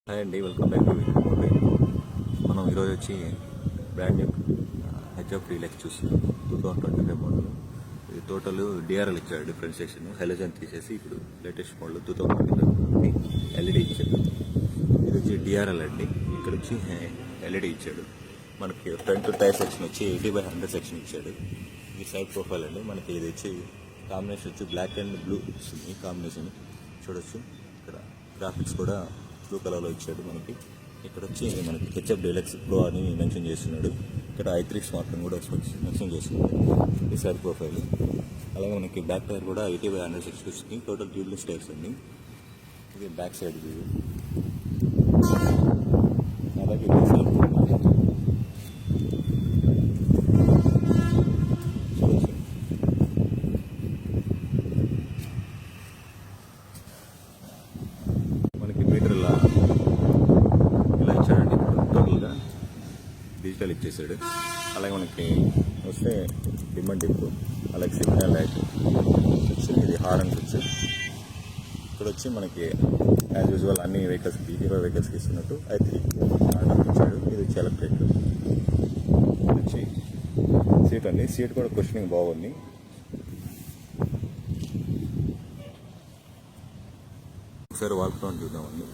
Hi అండి, welcome back to Moto. మనం ఈరోజు వచ్చి బ్రాండ్ న్యూ హెచ్ఎఫ్ డీలక్స్ చూస్తున్నాం. 2025 మోడల్. ఇది టోటల్ డిఆర్ఎల్ ఇచ్చాడు, డిఫరెన్షియేషన్ హెలోజన్ తీసేసి ఇప్పుడు లేటెస్ట్ మోడల్ 2025 ఎల్ఈడి ఇచ్చాడు. ఇది వచ్చి డిఆర్ఎల్ అండి. ఇక్కడ వచ్చి ఎల్ఈడి ఇచ్చాడు. మనకి ఫ్రంట్ టైర్ సెక్షన్ వచ్చి 80/100 సెక్షన్ ఇచ్చాడు. ఇది సైడ్ ప్రొఫైల్ అండి. మనకి ఇది వచ్చి కాంబినేషన్ వచ్చి బ్లాక్ అండ్ బ్లూ వస్తుంది. కాంబినేషన్ చూడొచ్చు. ఇక్కడ గ్రాఫిక్స్ కూడా బ్లూ కలర్లో ఇచ్చాడు. మనకి ఇక్కడ వచ్చి మనకి హెచ్ఎఫ్ డీలక్స్ ప్రో అని మెన్షన్ చేస్తున్నాడు. ఇక్కడ i3 స్మార్ట్ ఫోన్ కూడా మెన్షన్ చేస్తున్నాడు. ఈ సైడ్ ప్రొఫైల్ అలాగే మనకి బ్యాక్ టైర్ కూడా 80/100 సెక్షన్ వస్తుంది. టోటల్ ట్యూబ్లెస్ టైర్స్ అండి. ఇది బ్యాక్ సైడ్ వ్యూ. అలాగే మనకి మీటర్ ఇలా ఇచ్చాడండి. టోటల్గా డిజిటల్ ఇచ్చేసాడు. అలాగే మనకి వస్తే డిమాండ్ డిప్, అలాగే సిగ్నల్ లైట్ వచ్చి ఇది హారన్ వచ్చి ఇక్కడ వచ్చి మనకి యాజ్ యూజువల్ అన్ని వెహికల్స్కి హీరో వెహికల్స్కి ఇస్తున్నట్టు i3 హారన్ ఇచ్చాడు. ఇది వచ్చి ఎలక్ట్రిక్. ఇది వచ్చి సీట్ అండి. సీట్ కూడా క్వశ్చనింగ్ బాగుంది. ఒకసారి వాల్ ఫ్రంట్ చూద్దామండి.